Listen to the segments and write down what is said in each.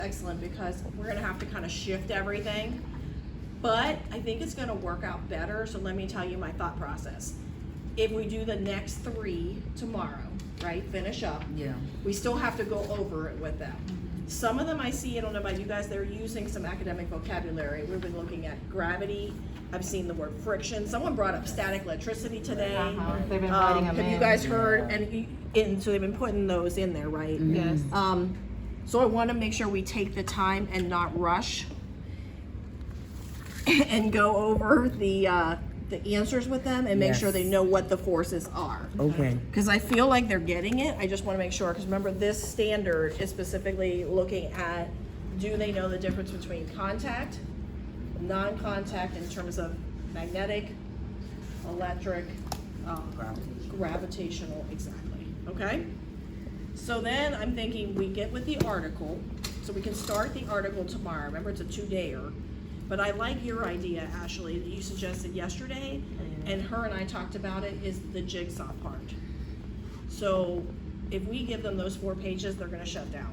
excellent, because we're gonna have to kind of shift everything. But I think it's gonna work out better, so let me tell you my thought process. If we do the next 3 tomorrow, right, finish up, Yeah. we still have to go over it with them. Some of them I see, I don't know about you guys, they're using some academic vocabulary. We've been looking at gravity, I've seen the word friction, someone brought up static electricity today. They've been writing them Have you in. guys heard, and so they've been putting those in there, right? Yes. So I wanna make sure we take the time and not rush and go over the answers with them and make sure Yes. they know what the forces are. Okay. Because I feel like they're getting it, I just wanna make sure, because remember, this standard is specifically looking at, do they know the difference between contact, non-contact in terms of magnetic, electric, gravitational, exactly, okay? So then I'm thinking we get with the article, so we can start the article tomorrow. Remember, it's a 2-dayer. But I like your idea, Ashley, that you suggested yesterday, and her and I talked about it, is the jigsaw part. So if we give them those 4 pages, they're gonna shut down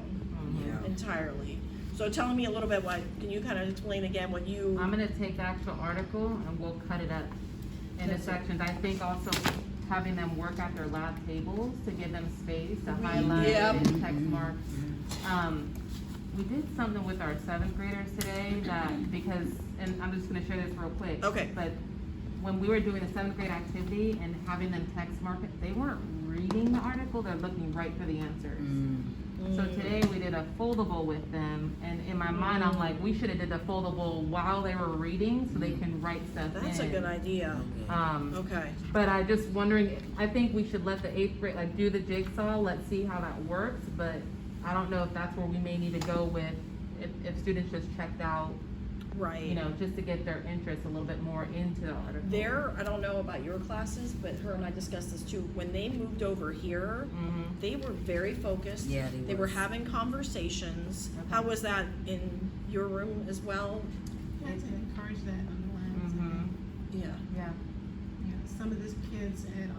Yeah. entirely. So tell me a little bit, can you kind of explain again what you? I'm gonna take the actual article and we'll cut it up into That's it. sections. I think also having them work at their lab tables to give them space to highlight Yep. and text mark. We did something with our 7th graders today that, because, and I'm just gonna share this real quick. Okay. But when we were doing the 7th grade activity and having them text mark it, they weren't reading the article, they're looking right for the answers. So today we did a foldable with them, and in my mind, I'm like, we should have did the foldable while they were reading, so they can write stuff in. That's a good idea. Okay. But I just wondering, I think we should let the 8th grade, like, do the jigsaw, let's see how that works, but I don't know if that's where we may need to go with, if students just checked out, Right. you know, just to get their interest a little bit more into the article. I don't know about your classes, but her and I discussed this too. When they moved over here, they were very focused. Yeah, they were was. having conversations. Okay. How was that in your room as well? I had to encourage that on the labs. Yeah. Yeah. Yeah, some of these kids at,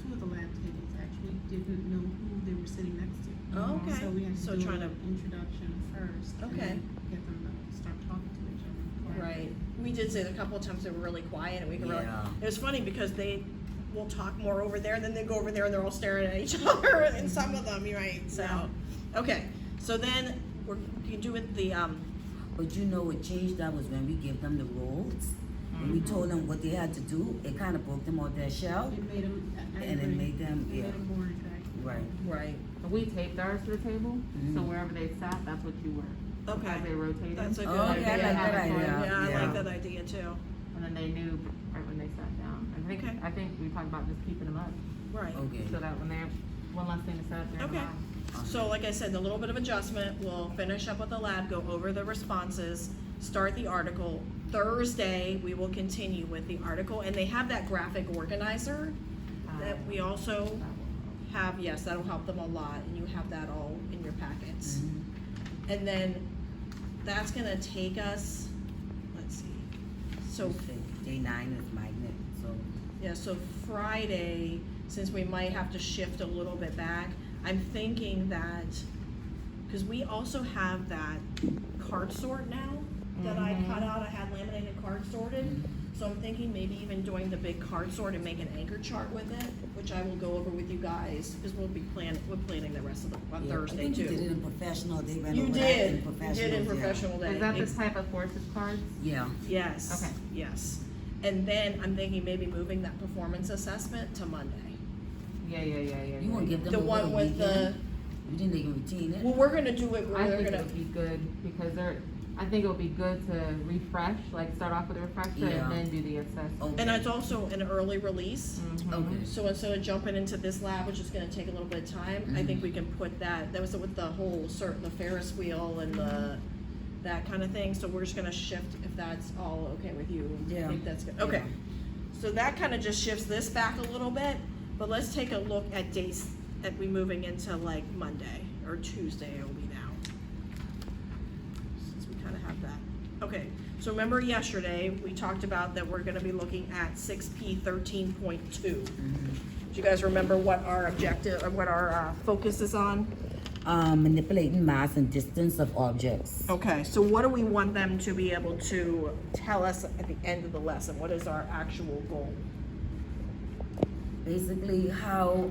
2 of the lab tables actually didn't know who they were sitting next to. Oh, okay. So we had So to do trying an to- introduction first. and Okay. then get them to start talking to each other. Right. We did say a couple of times they were really quiet, and we could really. Yeah. It was funny because they will talk more over there, and then they go over there and they're all staring at each other, and some of them, you're right. So, okay. So then you can do it the But you know what changed that was when we gave them the roles and we told them what they had to do. It kind of broke them out their shell. It made them, And it made them, it yeah. made them more interactive. Right. right. We taped ours to the table, so Mhm. wherever they sat, that's what you were. Okay. As they rotated. That's a good Oh, okay, idea. I like that idea. Yeah, I Yeah. like that idea too. And then they knew right when they sat down. Okay. I think we talked about just keeping them up, Right. Okay. so that when they're, one less thing to sit up there. and Okay. laugh. So like I said, a little bit of adjustment, we'll finish up with the lab, go over the responses, start the article. Thursday, we will continue with the article, and they have that graphic organizer that we also That will help. have, yes, that'll help them a lot, and you have that all in your packets. Mhm. And then that's gonna take us, let's see, so Okay. Day 9 is magnet, so. yeah, so Friday, since we might have to shift a little bit back, I'm thinking that, because we also have that card sort now that I cut out, I had laminated card sorted. So I'm thinking maybe even doing the big card sort and make an anchor chart with it, which I will go over with you guys, because we're planning the rest of on Yeah, Thursday I think you did it too. in professional. They went You over that did, in you professional. did in professional day. Is that the type of forces cards? Yeah. Yes. Okay. Yes. And then I'm thinking maybe moving that performance assessment to Monday. Yeah. You want to give them The a one little with the, weekend? You didn't make a routine it? well, we're gonna do it where I they're think it gonna, would be good, because I think it would be good to refresh, like start off with a refresher Yeah. and then do the assessment. Okay. and it's also an early release. Mhm. Okay. So instead of jumping into this lab, which is gonna take a little bit of time, I think we can put that was with the whole the Ferris wheel and that kind of thing, so we're just gonna shift if that's all okay with you. I Yeah. think that's good, okay. So that kind of just shifts this back a little bit, but let's take a look at dates at we moving into like Monday or Tuesday it'll be now. Since we kind of have that. Okay, so remember yesterday, we talked about that we're gonna be looking at 6P 13.2. Mhm. Do you guys remember what our objective, or what our focus is on? manipulating mass and distance of objects. Okay, so what do we want them to be able to tell us at the end of the lesson? What is our actual goal? Basically, how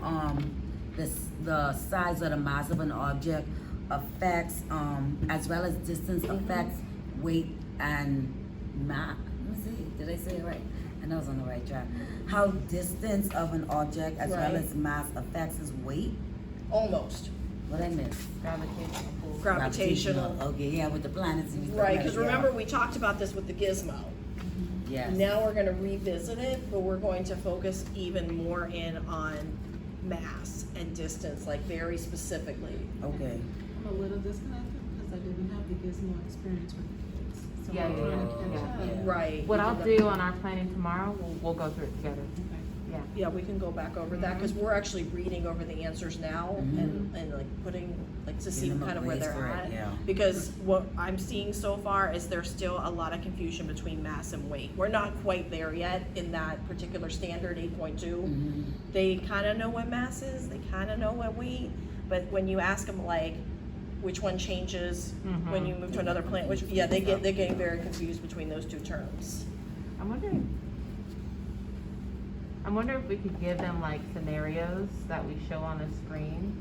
the size or the mass of an object affects, as well as distance affects weight and mass. Let me see, did I say it right? I know I was on the right track. How distance of an object as well Right. as mass affects its weight. Almost. What I missed? Gravitational pull. Gravitational. Okay, yeah, with the planets and stuff. Right, like because that. remember, we talked about this with the gizmo. Yes. Now we're gonna revisit it, but we're going to focus even more in on mass and distance, like very specifically. Okay. I'm a little disconnected because I didn't have the gizmo experience with the kids. So Yeah, I'm yeah, trying to yeah, catch up. yeah. Right. What we I'll did do on our planning tomorrow, we'll go through it together. Okay. Yeah. Yeah, we can go back over that, because we're actually reading over the answers now and like putting, like to see Giving them a kind of where grade they're for it, at. yeah. Because what I'm seeing so far is there's still a lot of confusion between mass and weight. We're not quite there yet in that particular standard 8.2. Mhm. They kind of know what mass is, they kind of know what weight, but when you ask them like, which one changes when you move to another planet, which, yeah, they're getting very confused between those two terms. I'm wondering if we could give them like scenarios that we show on the screen,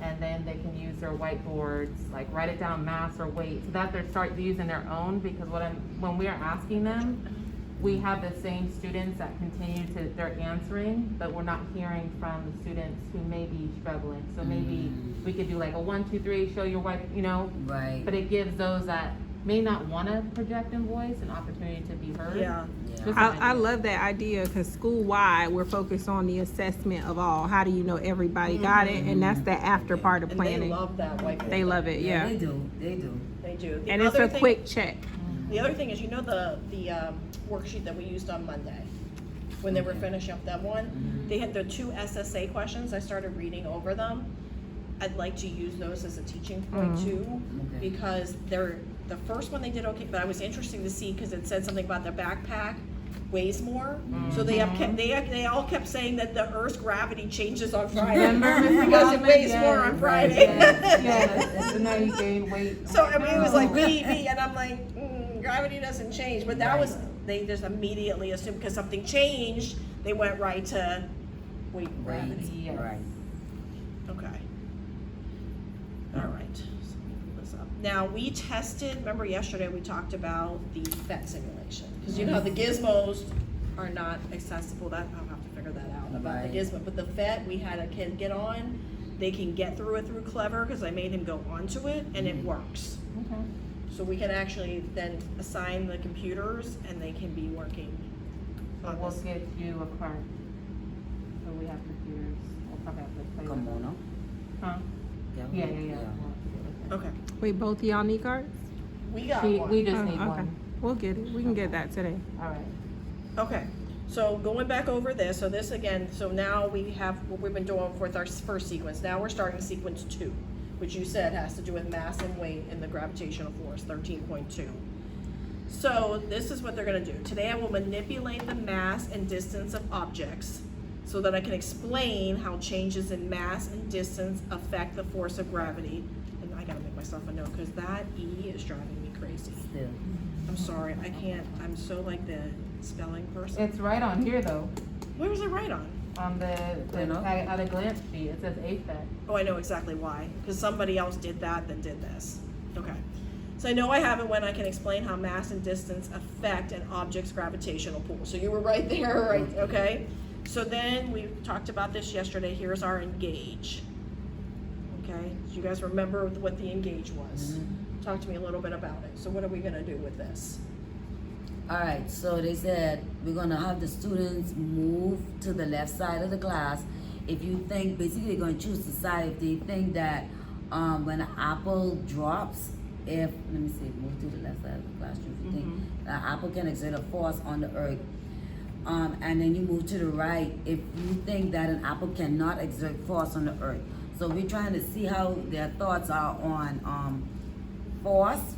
and then they can use their whiteboards, like write it down, mass or weight, so that they start using their own. Because when we are asking them, we have the same students that they're answering, but we're not hearing from the students who may be struggling. So maybe we could do like a 1, 2, 3, show your white, Right. but it gives those that may not want to project in voice an opportunity to be heard. Yeah. Just an I idea. love that idea because school-wide, we're focused on the assessment of all. How do you know everybody got it? And that's the after part of And they planning. love that whiteboard. They love it, yeah. They do. They do. They do. The And it's other a thing- quick check. The other thing is, you know, the worksheet that we used on Monday, when they were Okay. finishing up that one, they had the 2 SSA questions. I started reading over them. I'd like to use those as a teaching point too, Okay. because the first one they did okay, but I was interested to see, because it said something about the backpack weighs more. So they all kept saying that the Earth's gravity changes on Friday Remember, Mr. because it Goldman? weighs Yes, more on right, Friday. yes. So now you gain weight. So I mean, it was like me, and I'm like, gravity doesn't change. But that Right. was, they just immediately assumed because something changed, they went right to weight and Right. gravity. Yes. Right. Okay. All right. So let me pull this up. Now we tested. Remember yesterday we talked about the PhET simulation, because you know how the gizmos are not accessible. That I'll have to figure that out about the Right. gizmo. But the PhET, we had a kid get on. They can get through it through Clever because I made him go onto it, and it works. Okay. So we can actually then assign the computers and they can be working So on we'll this. get you a card. So we have computers. We'll probably have to play Come with on, them. no? Huh? Yeah. We'll have to get with them. Okay, Wait, both of y'all need cards? we got We one. just Oh, need okay. one. We'll get it. We can get that today. All right. Okay, so going back over this, so this again, so now we have what we've been doing with our first sequence. Now we're starting sequence 2, which you said has to do with mass and weight and the gravitational force, 13.2. So this is what they're gonna do. Today I will manipulate the mass and distance of objects so that I can explain how changes in mass and distance affect the force of gravity. And I gotta make myself a note, because that E is driving me crazy. Still. I'm sorry, I can't, I'm so like the spelling person. It's right on here though, Where is it right on? on the know? at a glance sheet. It says AFET. Oh, I know exactly why, because somebody else did that, then did this. Okay. So I know I have it when I can explain how mass and distance affect an object's gravitational pull. So you were right there, right, okay? So then we talked about this yesterday. Here's our engage. Okay, do you guys remember what the engage was? Talk to me a little bit about it. So what are we gonna do with this? All right, so they said we're gonna have the students move to the left side of the class. If you think, basically they're gonna choose the side if they think that when an apple drops, let me see, move to the left side of the classroom. If you think an apple can exert a force on the earth, and then you move to the right if you think that an apple cannot exert force on the earth. So we're trying to see how their thoughts are on force,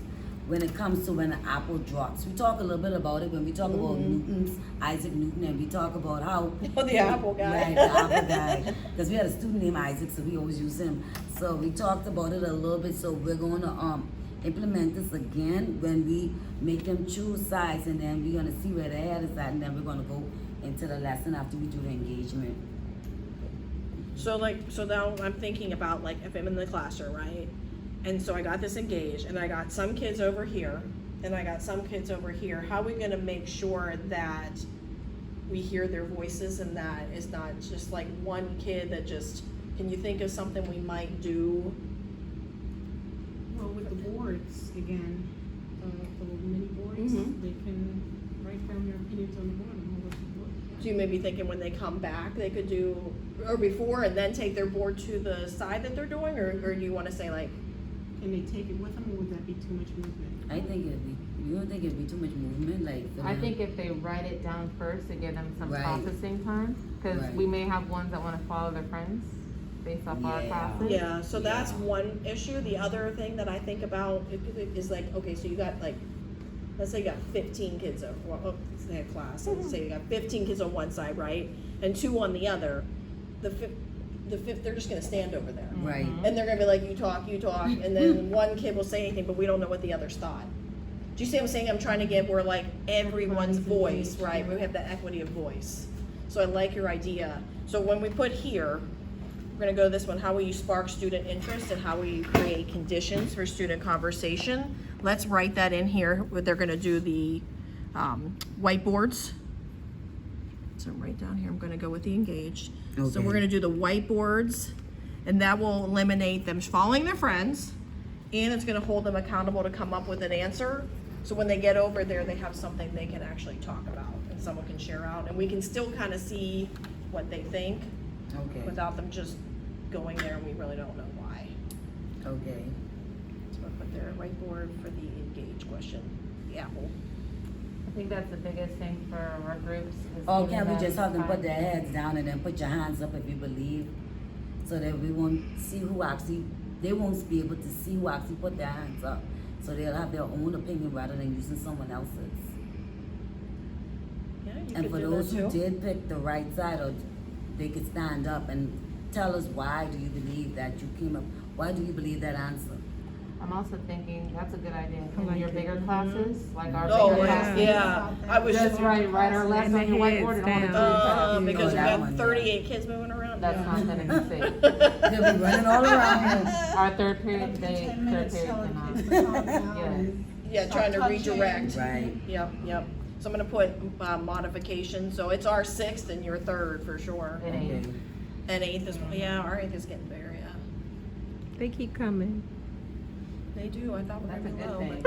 when it comes to when an apple drops. We talk a little bit about it when we talk about Newton's, Isaac Newton, and we talk about how Oh, the apple guy. Right, the apple guy. Because we had a student named Isaac, so we always use him. So we talked about it a little bit. So we're going to implement this again when we make them choose sides, and then we're going to see where their head is at, and then we're going to go into the lesson after we do the engagement. So now I'm thinking about like if I'm in the classroom, right? And so I got this engaged and I got some kids over here and I got some kids over here. How are we gonna make sure that we hear their voices and that is not just like one kid that just, can you think of something we might do? Well, with the boards, again, the little mini boards, Mhm. they can write down their opinions on the board and hold up the board. So you may be thinking when they come back, they could do, or before and then take their board to the side that they're doing, or do you wanna say like, Can they take it with them, or would that be too much movement? I think you don't think it'd be too much movement? Like, for I them? think if they write it down first to give them some Right. processing time, because Right. we may have ones that want to follow their friends based off our Yeah. classes. yeah, so that's Yeah. one issue. The other thing that I think about is like, okay, so you got like, let's say you got 15 kids over, well, let's say a class, let's say you got 15 kids on one side, right? And 2 on the other. The fifth, they're just gonna stand over there. Right. And they're gonna be like, you talk, and then one kid will say anything, but we don't know what the others thought. Do you see what I'm saying? I'm trying to get where like everyone's voice, right? We have the equity of voice. So I like your idea. So when we put here, we're gonna go to this one, how will you spark student interest and how will you create conditions for student conversation? Let's write that in here. They're gonna do the whiteboards. So right down here, I'm gonna go with the engaged. So Okay. we're gonna do the whiteboards, and that will eliminate them following their friends, and it's gonna hold them accountable to come up with an answer. So when they get over there, they have something they can actually talk about, and someone can share out, and we can still kind of see what they think Okay. without them just going there, and we really don't know why. Okay. So we'll put their whiteboard for the engaged question, the apple. I think that's the biggest thing for our groups. Is Or giving can we just have them time. put their heads down and then put your hands up if you believe? So that we won't see who actually, they won't be able to see who actually put their hands up. So they'll have their own opinion rather than using someone else's. Yeah, you And could for do those that who too. did pick the right side, or they could stand up and tell us why do you believe that you came up, why do you believe that answer? I'm also thinking, that's a good idea, I in like your it. bigger classes, like our Oh, bigger yeah, classes. yeah, I was Just just, write our lesson on your whiteboard and hold it to your chest. because we that got one, yeah. 38 kids moving around. That's not gonna be safe. They'll be running all around you. Our third period, After they, 10 third minutes period telling cannot. kids to calm down Yeah. and Yeah, stop trying to touching. redirect. Right. Yep. So I'm gonna put modification, so it's our 6th and your 3rd for sure. It ain't. Okay. And 8th is, yeah, our 8th is getting bigger, yeah. They keep coming. They do, I thought we That's were a good low, thing.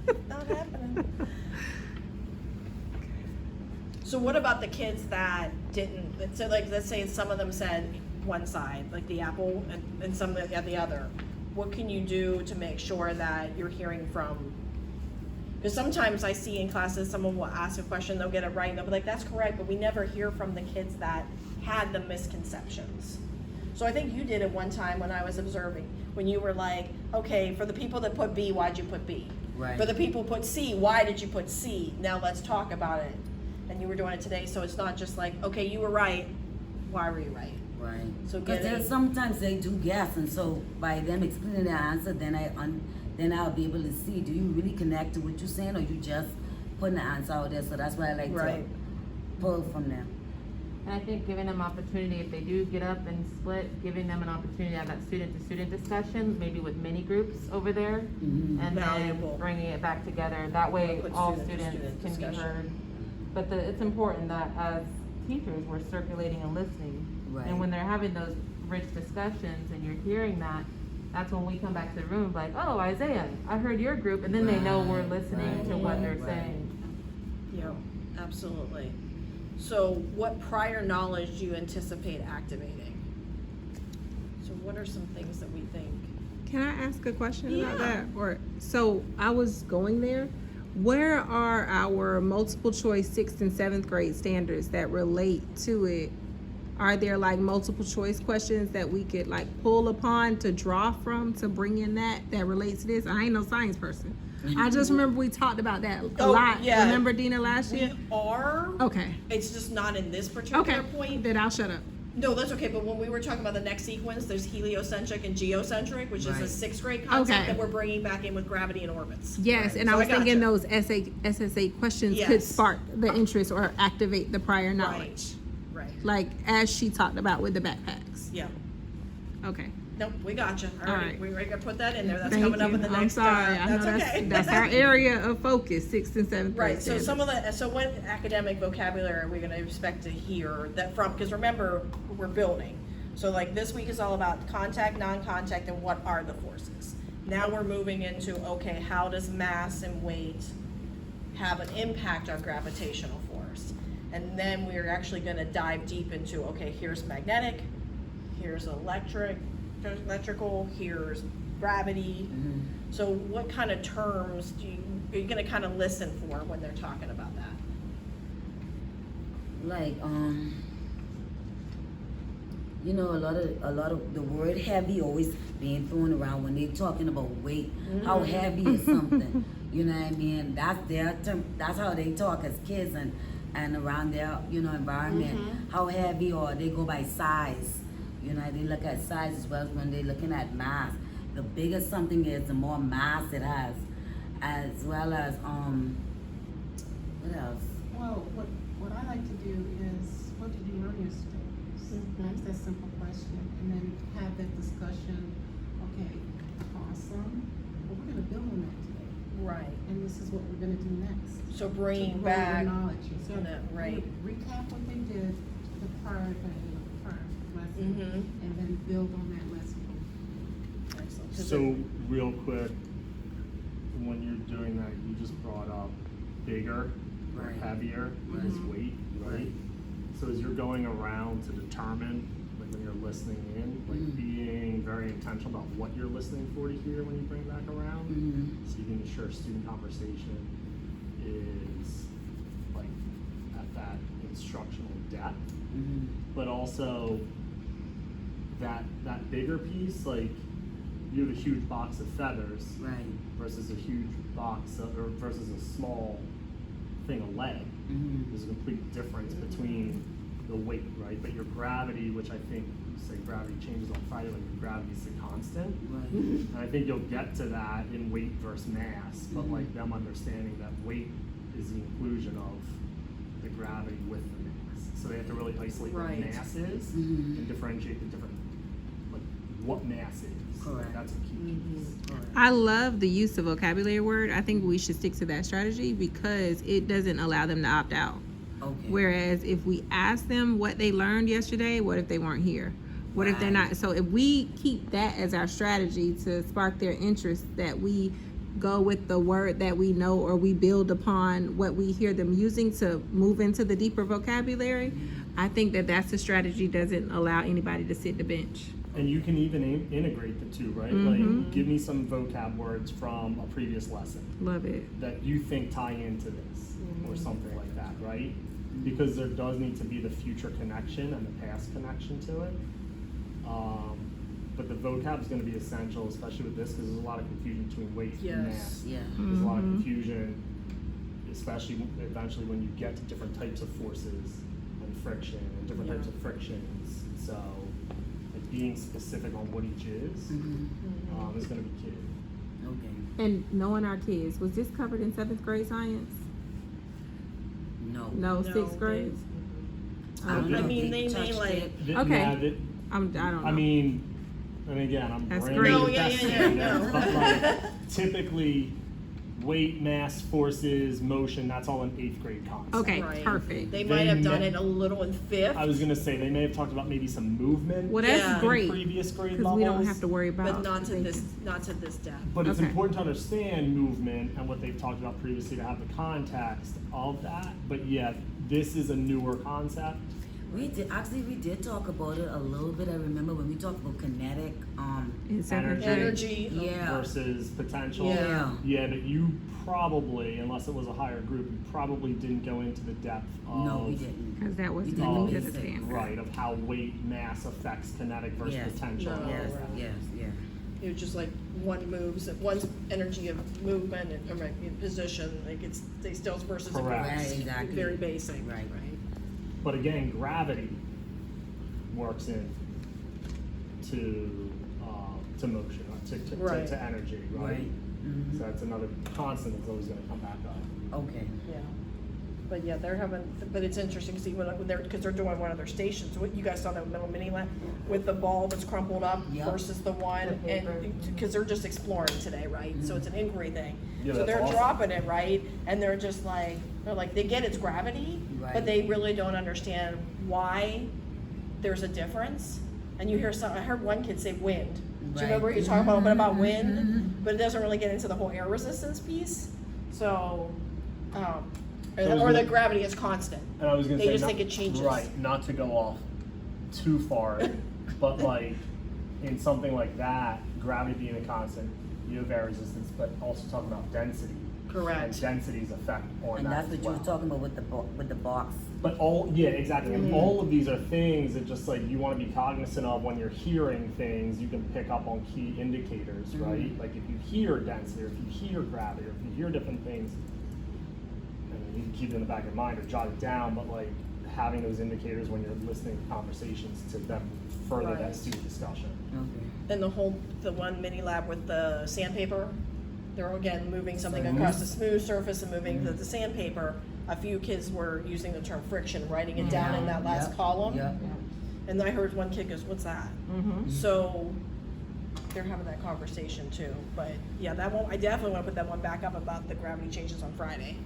but not happening. So what about the kids that didn't, so like, let's say some of them said one side, like the apple, and some that got the other. What can you do to make sure that you're hearing from? Because sometimes I see in classes, someone will ask a question, they'll get it right, and they'll be like, that's correct, but we never hear from the kids that had the misconceptions. So I think you did it one time when I was observing, when you were like, okay, for the people that put B, why'd you put B? Right. For the people who put C, why did you put C? Now let's talk about it. And you were doing it today, so it's not just like, okay, you were right, why were you right? Right. So Because getting- sometimes they do guess, and so by them explaining their answer, then I'll be able to see, do you really connect to what you're saying, or you just putting the answer out there? So that's why I like Right. to pull from them. And I think giving them opportunity, if they do get up and split, giving them an opportunity to have that student-to-student discussion, maybe with mini groups over there, Mhm. and Valuable. then bringing it back together. That way, Put all student-to-student students can be discussion. heard. But it's important that as teachers, we're circulating and listening. Right. And when they're having those rich discussions and you're hearing that, that's when we come back to the room like, oh, Isaiah, I heard your group, and then they know we're Right, listening to right, what they're right. saying. Yep, absolutely. So what prior knowledge do you anticipate activating? So what are some things that we think? Can I ask a question about Yeah. that? Or so I was going there. Where are our multiple choice 6th and 7th grade standards that relate to it Are there like multiple choice questions that we could like pull upon to draw from to bring in that relates to this? I ain't no science person. I just remember we talked about that a Oh, lot. yeah. Remember, Dina, last We year? are, Okay. it's just not in this particular Okay. point. Then I'll shut up. No, that's okay, but when we were talking about the next sequence, there's heliocentric and geocentric, which is a Right. 6th grade concept Okay. that we're bringing back in with gravity and orbits. Yes, and So I was gotcha. thinking those SSA questions could Yes. spark the interest or activate the prior knowledge. Right, Like as she talked about with the backpacks. yeah. Okay. Nope, we gotcha. All Alright, right. we already gotta put that in there. That's Thank coming up you. in the I'm next, sorry. I know that's okay. that's our area of focus, 6th and 7th grade. Right, so some standards. of the, so what academic vocabulary are we gonna expect to hear that from, because remember, we're building. So like this week is all about contact, non-contact, and what are the forces. Now we're moving into, okay, how does mass and weight have an impact on gravitational force? And then we're actually gonna dive deep into, okay, here's magnetic, here's electrical, here's gravity. Mhm. So what kind of terms are you gonna kind of listen for when they're talking about that? Like you know, a lot of the word heavy always being thrown around when they're talking about weight. How heavy is something? You know what I mean? That's their term. That's how they talk as kids and around their environment. How heavy, or they go by size. You know, they look at size as well as when they're looking at mass. The bigger something is, the more mass it has, as well as what else? Well, what I like to do is, what did you learn yesterday? Ask that simple question and then have that discussion. Okay, awesome. Well, we're gonna build on that today. Right. And this is what we're gonna do next. So To bringing grow their back, knowledge. So on that, right. Recap what they did the prior lesson, Mm-hmm. and then build on that lesson. Excellent. 'Cause So, real quick, when you're doing that, you just brought up bigger or Right. heavier Right. is weight, right? Right. So as you're going around to determine, like when you're listening in, like Mhm. being very intentional about what you're listening for to hear when you bring back around, so you can ensure student conversation is like at that instructional depth, but also that bigger piece, like you have a huge box of feathers Right. versus a huge box of, or versus a small thing of lead. There's a complete difference between the weight, right? But your gravity, which I think you say gravity changes on Friday, like your gravity is a constant. Right. And I think you'll get to that in weight versus mass, but Mhm. like them understanding that weight is the inclusion of the gravity with the mass. So they have to really isolate Right. what mass is Mhm. and differentiate the different, like what mass is. Correct. That's a key piece. I love the use of vocabulary word. I think we should stick to that strategy because it doesn't allow them to opt out. Okay. Whereas if we ask them what they learned yesterday, what if they weren't here? What if they're Right. not? So if we keep that as our strategy to spark their interest, that we go with the word that we know, or we build upon what we hear them using to move into the deeper vocabulary, I think that that's a strategy doesn't allow anybody to sit the bench. And you can even integrate the two, right? Mhm. Like, give me some vocab words from a previous lesson Love it. that you think tie into this, or something like that, right? Because there does need to be the future connection and the past connection to it. But the vocab is going to be essential, especially with this, because there's a lot of confusion between weight and Yes. mass. Yeah. There's a lot of Mhm. confusion, especially eventually when you get to different types of forces and friction and different types of frictions. So, like being specific on what each is is going to be key. Okay. And knowing our kids, was this covered in 7th grade science? No. No, No, 6th grade? I don't know I if mean, they they may touched like, it. Okay. Yeah, I don't know. I mean, and again, I'm That's brand great. new No, to yeah, best yeah, standards, no. but like typically weight, mass, forces, motion, that's all an 8th grade concept. Okay, Right. perfect. They They might have done may- it a little in 5th, I was gonna say they may have talked about maybe some movement Well, that's Yeah. in great, previous grade because levels. we don't have to worry about. but not to the this, basics. not to this depth. But it's Okay. important to understand movement and what they've talked about previously to have the context of that. But yeah, this is a newer concept. We did talk about it a little bit. I remember when we talked about kinetic, In seventh grade. Energy. yeah. versus potential. Yeah. Yeah, but you probably, unless it was a higher group, you probably didn't go into the depth of. No, we didn't. Cause that was We the did meat of the basic, standard. Right, of how weight, mass affects kinetic versus Yes. potential. No. Yes, right. yes. It was just like one moves, one's energy of movement and, or like, in position, like it's, they still versus. a Correct. group. Right, exactly. Very basic, Right. right? But again, gravity works in to motion, Right. to energy, right? Right. So that's another constant that's always gonna come back up. Okay. Yeah. But yeah, they're having, but it's interesting to see when they're, because they're doing one of their stations, what you guys saw that middle mini lab with the ball that's crumpled up Yep. versus the one, The paper. and, because they're just exploring today, right? So it's an inquiry thing. Yeah, So that's they're awesome. dropping it, right? And they're just like, they get it's gravity, but Right. they really don't understand why there's a difference. And you hear I heard one kid say wind. Do you Right. remember you talking a little bit about wind? Mhm. But it doesn't really get into the whole air resistance piece. So, So I was or the gonna- gravity is constant. And I was gonna They say, just not- think it changes. Right, not to go off too far, but like, in something like that, gravity being a constant, you have air resistance, but also talking about density. Correct. And density's effect on And that that's as what you well. were talking about with the box. But yeah, exactly. And Mhm. all of these are things that just like you want to be cognizant of when you're hearing things. You can pick up on key indicators, Mhm. right? Like if you hear density, or if you hear gravity, or if you hear different things, and you can keep it in the back of your mind or jot it down. But like having those indicators when you're listening to conversations to them further Right. that student discussion. Okay. And the one mini lab with the sandpaper, they're again moving something Smooth. across the smooth surface and moving the sandpaper. A few kids were using the term friction, writing it down in that last Yep. column. Yep. And I heard one kid goes, "What's that?" Mm-hmm. So they're having that conversation too. But yeah, that one, I definitely want to put that one back up about the gravity changes on Friday.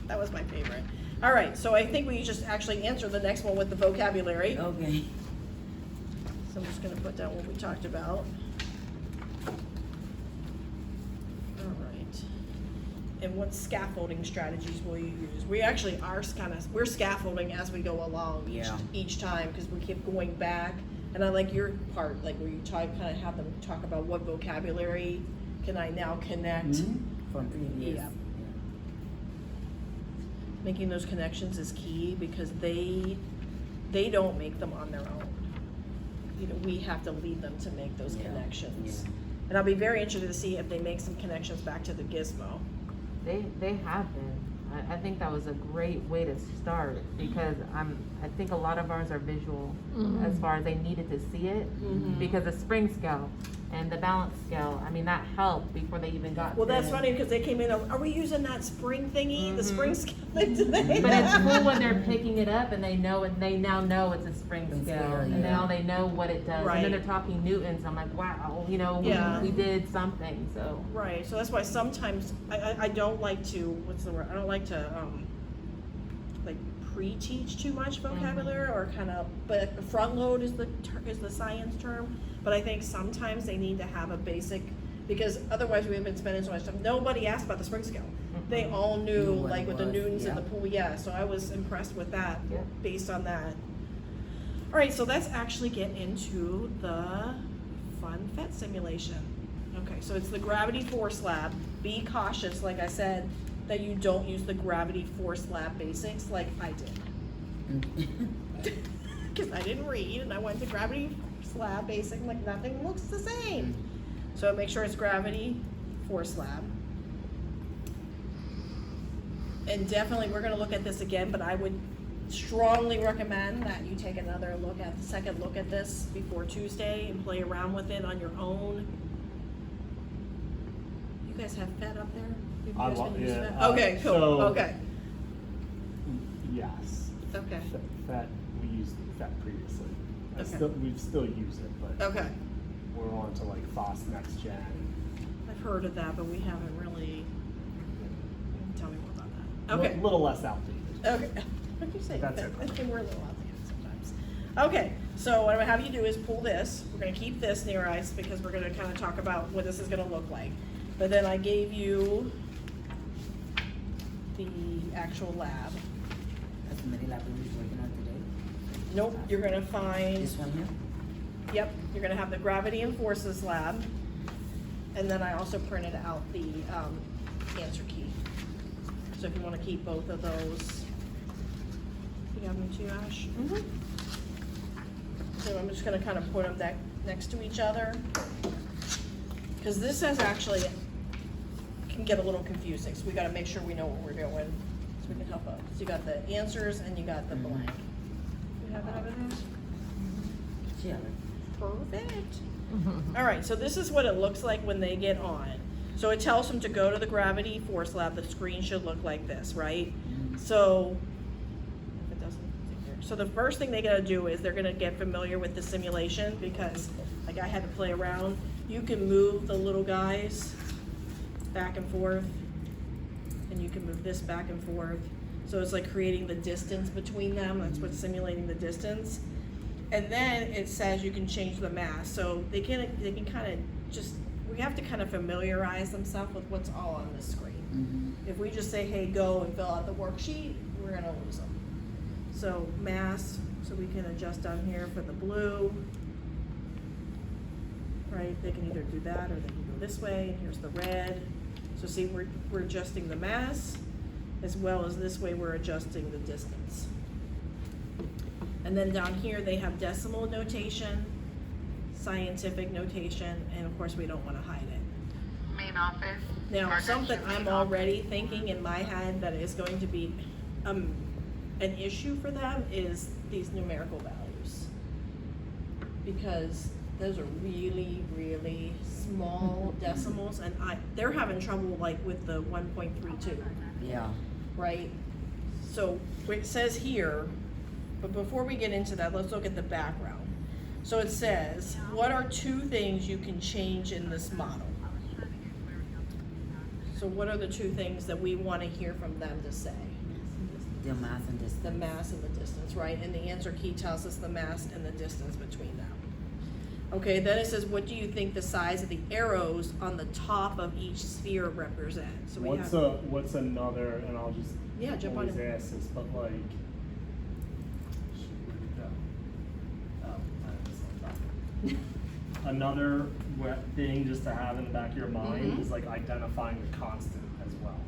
That was my favorite. All right, so I think we just actually answered the next one with the vocabulary. Okay. So I'm just gonna put down what we talked about. All right. And what scaffolding strategies will you use? We actually are we're scaffolding as we go along Yeah. each time, because we keep going back. And I like your part, like where you kind of have them talk about what vocabulary can I now connect. From previous. Yeah. Making those connections is key, because they don't make them on their own. You know, we have to lead them to make those Yeah, connections. yeah. And I'll be very interested to see if they make some connections back to the gizmo. They have been. I think that was a great way to start, because I think a lot of ours are visual as far as they needed to see it, because the spring scale and the balance scale, I mean, that helped before they even got Well, to. that's funny, because they came in, are we using that spring thingy, the spring scale thing today? But it's cool when they're picking it up and they know it. They now know it's a spring Spring scale, scale, and yeah. now they know what it does. And Right. then they're talking newtons. I'm like, wow, you know, Yeah. we did something. So Right, so that's why sometimes I don't like to, what's the word, I don't like to, like pre-teach too much vocabulary or kind of, but front load is the science term. But I think sometimes they need to have a basic, because otherwise we've been spending so much time. Nobody asked about the spring scale. They all knew, Knew what like it with the was, newtons in the yeah. pool, yeah. So I was impressed with that, Yep. based on that. All right, so let's actually get into the fun PhET simulation. Okay, so it's the gravity force lab. Be cautious, like I said, that you don't use the gravity force lab basics like I did. Because I didn't read and I went to gravity force lab basic, I'm like nothing looks the same. So make sure it's gravity force lab. And definitely, we're gonna look at this again, but I would strongly recommend that you take another second look at this before Tuesday and play around with it on your own. You guys have PhET up there? You I guys love- been using yeah, PhET? Okay, cool, so- okay, Yes. okay, That we used that previously. Okay. We've still used it, but okay. we're on to like FOSS Next Gen. I've heard of that, but we haven't really, tell me more about that. Okay. Little less outdated. Okay. What you say? That's it. I think we're a little outdated sometimes. Okay, so what I'm gonna have you do is pull this. We're gonna keep this near us because we're gonna kind of talk about what this is gonna look like. But then I gave you the actual lab. That's the mini lab we was working on today. Nope, you're gonna find, This one here? yep, you're gonna have the gravity and forces lab. And then I also printed out the, answer key. So if you wanna keep both of those. You have them too, Ash? Mm-hmm. So I'm just gonna kind of put them next to each other. Cause this is actually, can get a little confusing, so we gotta make sure we know what we're doing, so we can help out. So you got the answers and you got the blank. You have it over there? Yeah. Perfect. All right, so this is what it looks like when they get on. So it tells them to go to the gravity force lab. The screen should look like this, right? So, if it doesn't, it's here. So the first thing they gotta do is they're gonna get familiar with the simulation because, like, I had to play around. You can move the little guys back and forth, and you can move this back and forth. So it's like creating the distance between them. That's what's simulating the distance. And then it says you can change the mass. So they can kind of just, we have to kind of familiarize themselves with what's all on this screen. If we just say, hey, go and fill out the worksheet, we're gonna lose them. So mass, so we can adjust down here for the blue. Right, they can either do that or they can go this way, and here's the red. So see, we're adjusting the mass, as well as this way we're adjusting the distance. And then down here, they have decimal notation, scientific notation, and of course, we don't wanna hide it. Main office. Now, Partnership something main I'm office. already thinking in my head that is going to be, an issue for them is these numerical values. Because those are really, really small decimals, and they're having trouble like with the 1.32. Yeah. Right? So it says here, but before we get into that, let's look at the background. So it says, what are 2 things you can change in this model? So what are the 2 things that we want to hear from them to say? The mass and distance. The mass and the distance, right? And the answer key tells us the mass and the distance between them. Okay, then it says, what do you think the size of the arrows on the top of each sphere represent? So we have. What's another, and I'll just Yeah, jump on always it. ask this, but like, shoot, where'd it go? Oh, I just left that. Another thing just to have in the back of your mind is like identifying the constant as well.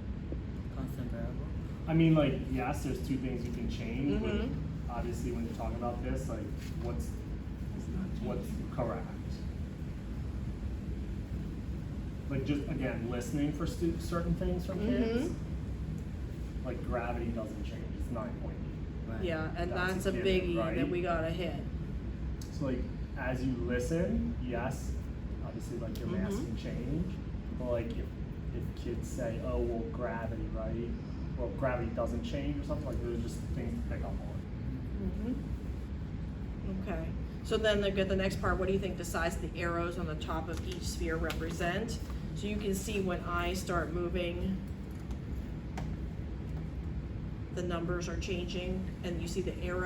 Constant variable. I mean, like, yes, there's 2 things you can change, Mhm. but obviously when you're talking about this, like, what's correct? Like, just, again, listening for certain things from kids. Like, gravity doesn't change, it's 9.8. Right. Yeah, and That's that's a a given, biggie that right? we gotta hit. So, like, as you listen, yes, obviously, like, your mass Mhm. can change, but, like, if kids say, oh, well, gravity, right? Well, gravity doesn't change or something, like, there's just things to pick up on. Okay, so then they get the next part, what do you think the size of the arrows on the top of each sphere represent? So you can see when I start moving, the numbers are changing, and you see the arrow